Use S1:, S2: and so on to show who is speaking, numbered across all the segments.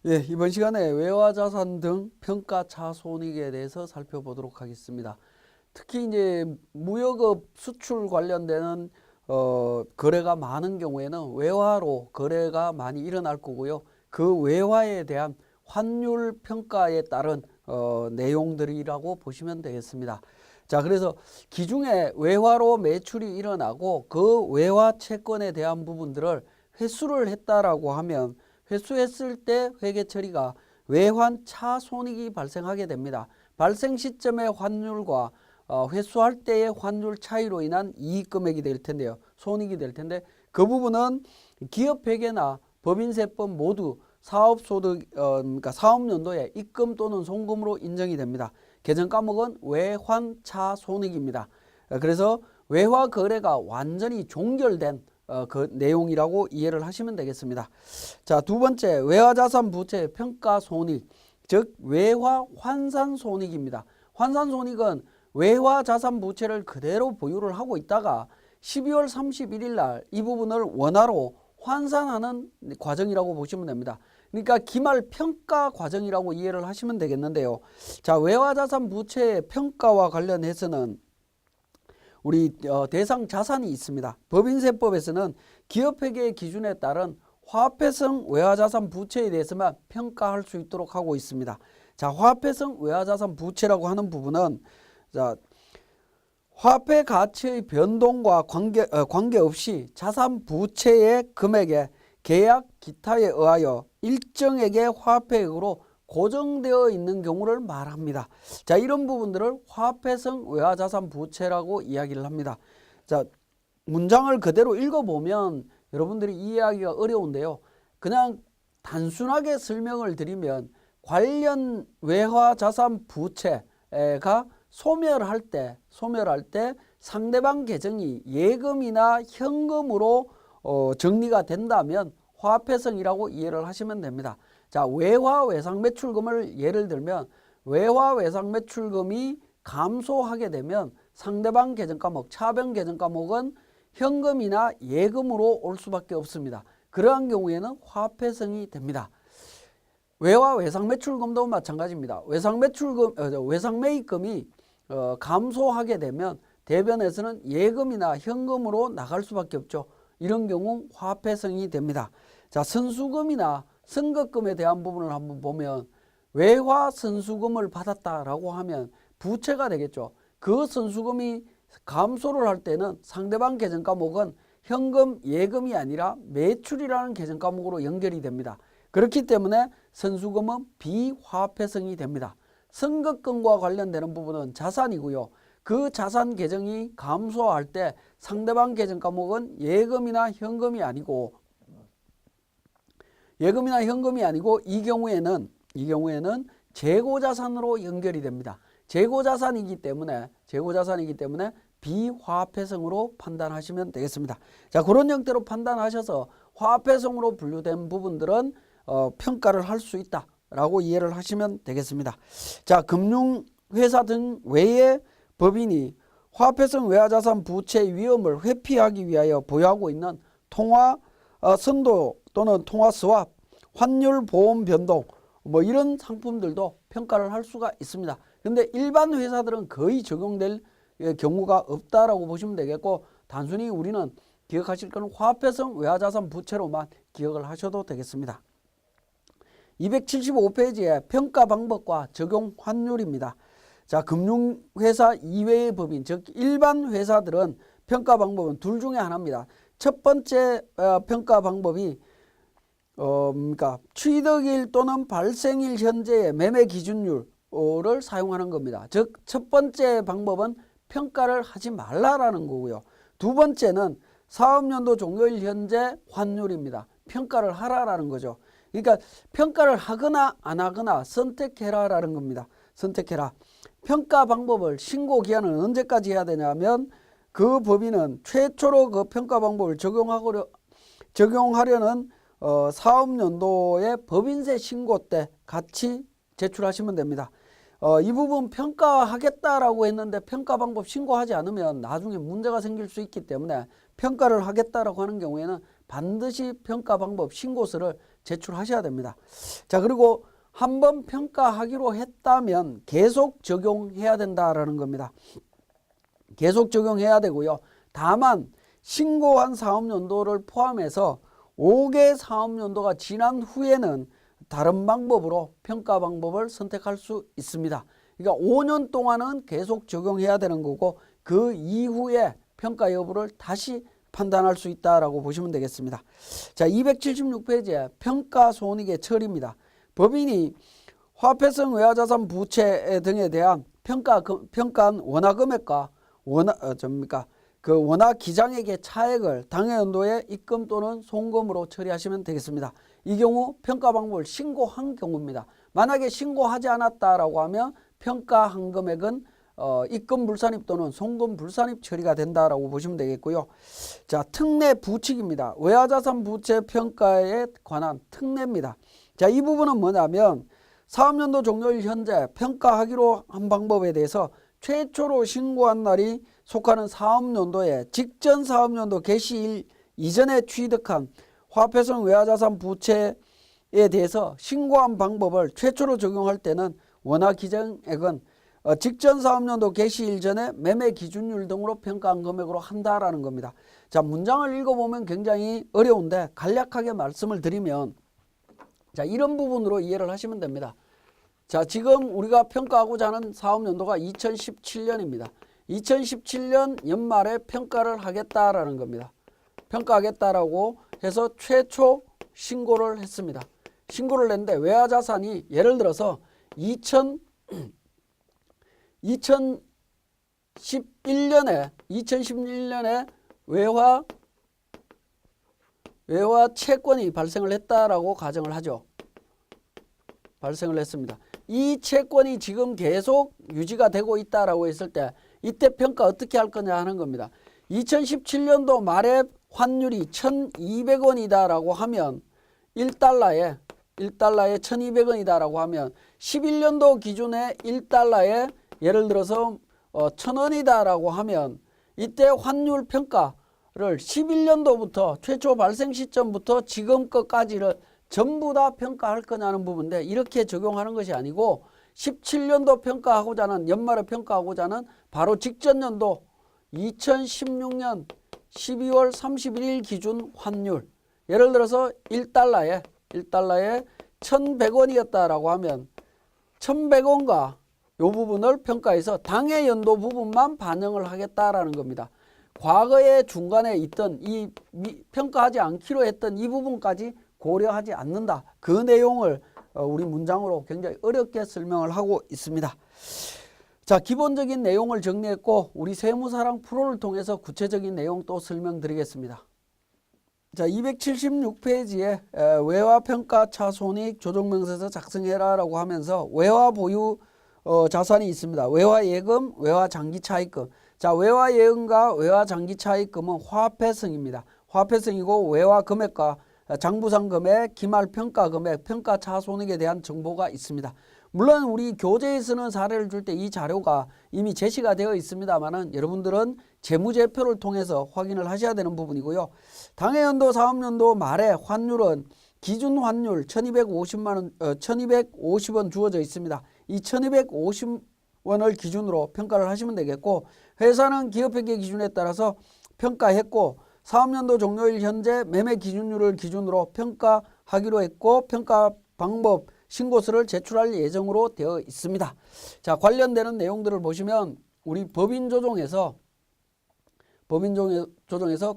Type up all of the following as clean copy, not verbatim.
S1: 예, 이번 시간에 외화자산 등 평가차 손익에 대해서 살펴보도록 하겠습니다. 특히 이제 무역업 수출 관련되는 거래가 많은 경우에는 외화로 거래가 많이 일어날 거고요. 그 외화에 대한 환율 평가에 따른 내용들이라고 보시면 되겠습니다. 자, 그래서 기중에 외화로 매출이 일어나고 그 외화 채권에 대한 부분들을 회수를 했다라고 하면 회수했을 때 회계 처리가 외환 차손익이 발생하게 됩니다. 발생 시점의 환율과 회수할 때의 환율 차이로 인한 이익 금액이 될 텐데요. 손익이 될 텐데 그 부분은 기업회계나 법인세법 모두 사업소득 그러니까 사업연도에 입금 또는 송금으로 인정이 됩니다. 계정 과목은 외환차 손익입니다. 그래서 외화 거래가 완전히 종결된 그 내용이라고 이해를 하시면 되겠습니다. 자, 두 번째, 외화자산 부채 평가 손익, 즉 외화 환산 손익입니다. 환산 손익은 외화자산 부채를 그대로 보유를 하고 있다가 12월 31일 날 이 부분을 원화로 환산하는 과정이라고 보시면 됩니다. 그러니까 기말 평가 과정이라고 이해를 하시면 되겠는데요. 자, 외화자산 부채의 평가와 관련해서는 우리 대상 자산이 있습니다. 법인세법에서는 기업회계 기준에 따른 화폐성 외화자산 부채에 대해서만 평가할 수 있도록 하고 있습니다. 자, 화폐성 외화자산 부채라고 하는 부분은 자, 화폐 가치의 변동과 관계없이 자산 부채의 금액에 계약 기타에 의하여 일정액의 화폐액으로 고정되어 있는 경우를 말합니다. 자, 이런 부분들을 화폐성 외화자산 부채라고 이야기를 합니다. 자, 문장을 그대로 읽어보면 여러분들이 이해하기가 어려운데요. 그냥 단순하게 설명을 드리면 관련 외화자산 부채가 소멸할 때 상대방 계정이 예금이나 현금으로 정리가 된다면 화폐성이라고 이해를 하시면 됩니다. 자, 외화 외상 매출금을 예를 들면 외화 외상 매출금이 감소하게 되면 상대방 계정 과목, 차변 계정 과목은 현금이나 예금으로 올 수밖에 없습니다. 그러한 경우에는 화폐성이 됩니다. 외화 외상 매출금도 마찬가지입니다. 외상 매입금이 감소하게 되면 대변에서는 예금이나 현금으로 나갈 수밖에 없죠. 이런 경우 화폐성이 됩니다. 자, 선수금이나 선급금에 대한 부분을 한번 보면 외화 선수금을 받았다라고 하면 부채가 되겠죠. 그 선수금이 감소를 할 때는 상대방 계정 과목은 현금, 예금이 아니라 매출이라는 계정 과목으로 연결이 됩니다. 그렇기 때문에 선수금은 비화폐성이 됩니다. 선급금과 관련되는 부분은 자산이고요. 그 자산 계정이 감소할 때 상대방 계정 과목은 예금이나 현금이 아니고 이 경우에는 재고자산으로 연결이 됩니다. 재고자산이기 때문에 비화폐성으로 판단하시면 되겠습니다. 자, 그런 형태로 판단하셔서 화폐성으로 분류된 부분들은 평가를 할 수 있다라고 이해를 하시면 되겠습니다. 자, 금융회사 등 외의 법인이 화폐성 외화자산 부채 위험을 회피하기 위하여 보유하고 있는 통화 선도 또는 통화 스왑, 환율 보험 변동 이런 상품들도 평가를 할 수가 있습니다. 근데 일반 회사들은 거의 적용될 경우가 없다라고 보시면 되겠고, 단순히 우리는 기억하실 것은 화폐성 외화자산 부채로만 기억을 하셔도 되겠습니다. 275페이지에 평가 방법과 적용 환율입니다. 자, 금융회사 이외의 법인, 즉 일반 회사들은 평가 방법은 둘 중에 하나입니다. 첫 번째 평가 방법이 그러니까 취득일 또는 발생일 현재의 매매 기준율을 사용하는 겁니다. 즉 첫 번째 방법은 평가를 하지 말라라는 거고요. 두 번째는 사업연도 종료일 현재 환율입니다. 평가를 하라라는 거죠. 그러니까 평가를 하거나 안 하거나 선택해라라는 겁니다. 선택해라. 평가 방법을 신고 기한은 언제까지 해야 되냐면 그 법인은 최초로 그 평가 방법을 적용하려는 사업연도의 법인세 신고 때 같이 제출하시면 됩니다. 이 부분 평가하겠다라고 했는데 평가 방법 신고하지 않으면 나중에 문제가 생길 수 있기 때문에 평가를 하겠다라고 하는 경우에는 반드시 평가 방법 신고서를 제출하셔야 됩니다. 자, 그리고 한번 평가하기로 했다면 계속 적용해야 된다라는 겁니다. 계속 적용해야 되고요. 다만 신고한 사업연도를 포함해서 5개 사업연도가 지난 후에는 다른 방법으로 평가 방법을 선택할 수 있습니다. 그러니까 5년 동안은 계속 적용해야 되는 거고 그 이후에 평가 여부를 다시 판단할 수 있다라고 보시면 되겠습니다. 자, 276페이지에 평가손익의 처리입니다. 법인이 화폐성 외화자산 부채 등에 대한 평가한 원화금액과 원화 기장액의 차액을 당해 연도에 입금 또는 송금으로 처리하시면 되겠습니다. 이 경우 평가 방법을 신고한 경우입니다. 만약에 신고하지 않았다라고 하면 평가한 금액은 입금 불산입 또는 송금 불산입 처리가 된다라고 보시면 되겠고요. 자, 특례 부칙입니다. 외화자산 부채 평가에 관한 특례입니다. 자, 이 부분은 뭐냐면 사업연도 종료일 현재 평가하기로 한 방법에 대해서 최초로 신고한 날이 속하는 사업연도에 직전 사업연도 개시일 이전에 취득한 화폐성 외화자산 부채에 대해서 신고한 방법을 최초로 적용할 때는 원화 기장액은 직전 사업연도 개시일 전에 매매 기준율 등으로 평가한 금액으로 한다라는 겁니다. 자, 문장을 읽어보면 굉장히 어려운데 간략하게 말씀을 드리면 자, 이런 부분으로 이해를 하시면 됩니다. 자, 지금 우리가 평가하고자 하는 사업연도가 2017년입니다. 2017년 연말에 평가를 하겠다라는 겁니다. 평가하겠다라고 해서 최초 신고를 했습니다. 신고를 냈는데 외화자산이 예를 들어서 2011년에 외화 채권이 발생을 했다라고 가정을 하죠. 발생을 했습니다. 이 채권이 지금 계속 유지가 되고 있다라고 했을 때 이때 평가 어떻게 할 거냐 하는 겁니다. 2017년도 말에 환율이 1,200원이다라고 하면 1달러에 1,200원이다라고 하면 11년도 기준에 1달러에 예를 들어서 1,000원이다라고 하면 이때 환율 평가를 11년도부터 최초 발생 시점부터 지금 것까지를 전부 다 평가할 거냐는 부분인데 이렇게 적용하는 것이 아니고 17년도 평가하고자 하는 연말에 평가하고자 하는 바로 직전 연도 2016년 12월 31일 기준 환율 예를 들어서 1달러에 1,100원이었다라고 하면 1,100원과 이 부분을 평가해서 당해 연도 부분만 반영을 하겠다라는 겁니다. 과거에 중간에 있던 이 평가하지 않기로 했던 이 부분까지 고려하지 않는다. 그 내용을 우리 문장으로 굉장히 어렵게 설명을 하고 있습니다. 자, 기본적인 내용을 정리했고 우리 세무사랑 프로를 통해서 구체적인 내용 또 설명드리겠습니다. 자, 276페이지에 외화평가차 손익 조정명세서 작성해라라고 하면서 외화 보유 자산이 있습니다. 외화예금, 외화장기차입금. 자, 외화예금과 외화장기차입금은 화폐성입니다. 화폐성이고 외화금액과 장부상금액, 기말평가금액, 평가차손익에 대한 정보가 있습니다. 물론 우리 교재에서는 사례를 줄 때 이 자료가 이미 제시가 되어 있습니다만은 여러분들은 재무제표를 통해서 확인을 하셔야 되는 부분이고요. 당해연도 사업연도 말에 환율은 기준 환율 1250원 주어져 있습니다. 이 1250원을 기준으로 평가를 하시면 되겠고 회사는 기업회계 기준에 따라서 평가했고 사업연도 종료일 현재 매매 기준율을 기준으로 평가하기로 했고 평가 방법 신고서를 제출할 예정으로 되어 있습니다. 자, 관련되는 내용들을 보시면 우리 법인조정에서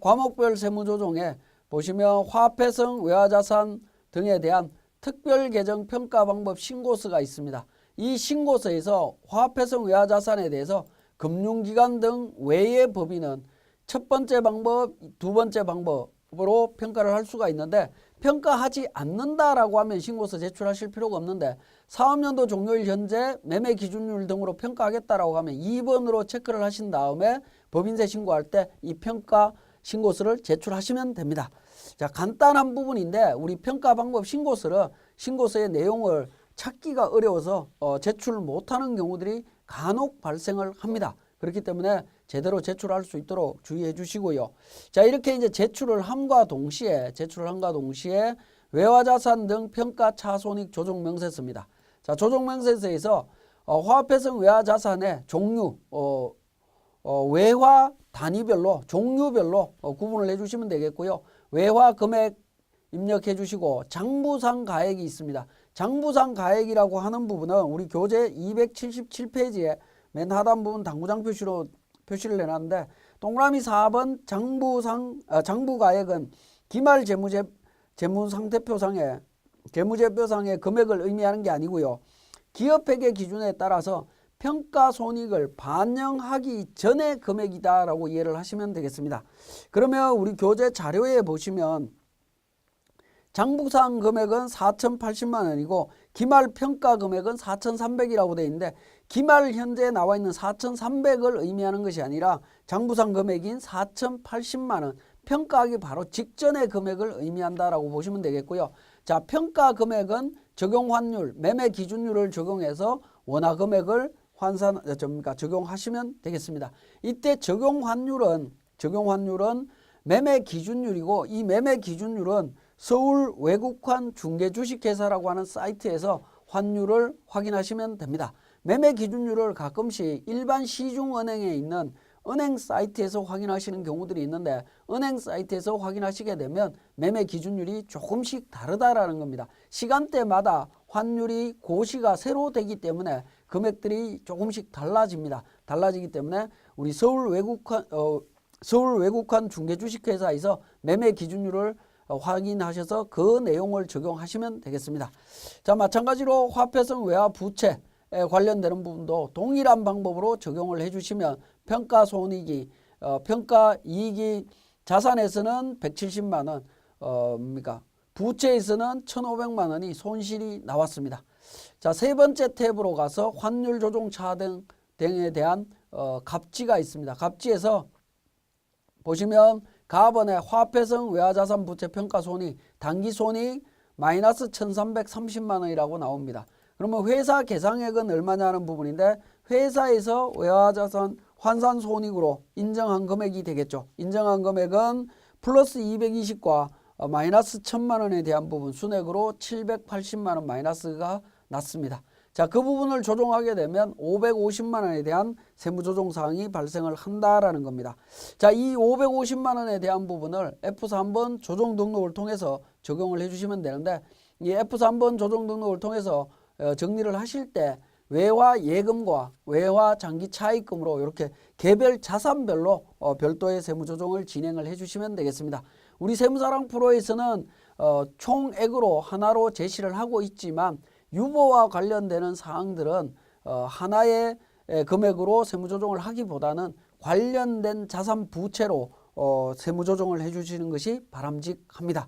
S1: 과목별 세무조정에 보시면 화폐성 외화자산 등에 대한 특별계정 평가방법 신고서가 있습니다. 이 신고서에서 화폐성 외화자산에 대해서 금융기관 등 외의 법인은 첫 번째 방법, 두 번째 방법으로 평가를 할 수가 있는데 평가하지 않는다라고 하면 신고서 제출하실 필요가 없는데 사업연도 종료일 현재 매매 기준율 등으로 평가하겠다라고 하면 2번으로 체크를 하신 다음에 법인세 신고할 때 이 평가 신고서를 제출하시면 됩니다. 자, 간단한 부분인데 우리 평가 방법 신고서의 내용을 찾기가 어려워서 제출 못하는 경우들이 간혹 발생을 합니다. 그렇기 때문에 제대로 제출할 수 있도록 주의해 주시고요. 자, 이렇게 이제 제출을 함과 동시에 외화자산 등 평가차손익 조정명세서입니다. 자, 조정명세서에서 화폐성 외화자산의 종류, 외화 단위별로 종류별로 구분을 해주시면 되겠고요. 외화 금액 입력해 주시고 장부상 가액이 있습니다. 장부상 가액이라고 하는 부분은 우리 교재 277페이지에 맨 하단 부분 당구장 표시로 표시를 해놨는데 동그라미 4번 장부 가액은 기말 재무상태표상의 재무제표상의 금액을 의미하는 게 아니고요. 기업회계 기준에 따라서 평가손익을 반영하기 전의 금액이다라고 이해를 하시면 되겠습니다. 그러면 우리 교재 자료에 보시면 장부상 금액은 4,080만 원이고 기말 평가 금액은 4,300이라고 되어 있는데 기말 현재 나와 있는 4,300을 의미하는 것이 아니라 장부상 금액인 4,080만 원 평가하기 바로 직전의 금액을 의미한다라고 보시면 되겠고요. 자, 평가 금액은 적용 환율, 매매 기준율을 적용해서 원화 금액을 적용하시면 되겠습니다. 이때 적용 환율은 매매 기준율이고 이 매매 기준율은 서울 외국환 중개주식회사라고 하는 사이트에서 환율을 확인하시면 됩니다. 매매 기준율을 가끔씩 일반 시중은행에 있는 은행 사이트에서 확인하시는 경우들이 있는데 은행 사이트에서 확인하시게 되면 매매 기준율이 조금씩 다르다라는 겁니다. 시간대마다 환율이 고시가 새로 되기 때문에 금액들이 조금씩 달라집니다. 달라지기 때문에 우리 서울 외국환 중개주식회사에서 매매 기준율을 확인하셔서 그 내용을 적용하시면 되겠습니다. 자, 마찬가지로 화폐성 외화 부채에 관련되는 부분도 동일한 방법으로 적용을 해주시면 평가손익이 평가이익이 자산에서는 170만 원, 부채에서는 1,500만 원이 손실이 나왔습니다. 자, 세 번째 탭으로 가서 환율 조정 차등 등에 대한 갑지가 있습니다. 갑지에서 보시면 가번에 화폐성 외화자산 부채 평가손익 단기손익 마이너스 1,330만 원이라고 나옵니다. 그러면 회사 계상액은 얼마냐는 부분인데 회사에서 외화자산 환산손익으로 인정한 금액이 되겠죠. 인정한 금액은 플러스 220과 마이너스 1,000만 원에 대한 부분 순액으로 780만 원 마이너스가 났습니다. 자, 그 부분을 조정하게 되면 550만 원에 대한 세무조정 사항이 발생을 한다라는 겁니다. 자, 이 550만 원에 대한 부분을 F3번 조정 등록을 통해서 적용을 해주시면 되는데 이 F3번 조정 등록을 통해서 정리를 하실 때 외화 예금과 외화 장기 차익금으로 이렇게 개별 자산별로 별도의 세무조정을 진행을 해주시면 되겠습니다. 우리 세무사랑 프로에서는 총액으로 하나로 제시를 하고 있지만 유보와 관련되는 사항들은 하나의 금액으로 세무조정을 하기보다는 관련된 자산 부채로 세무조정을 해주시는 것이 바람직합니다.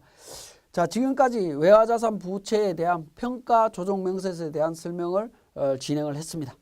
S1: 자, 지금까지 외화자산 부채에 대한 평가 조정 명세서에 대한 설명을 진행을 했습니다.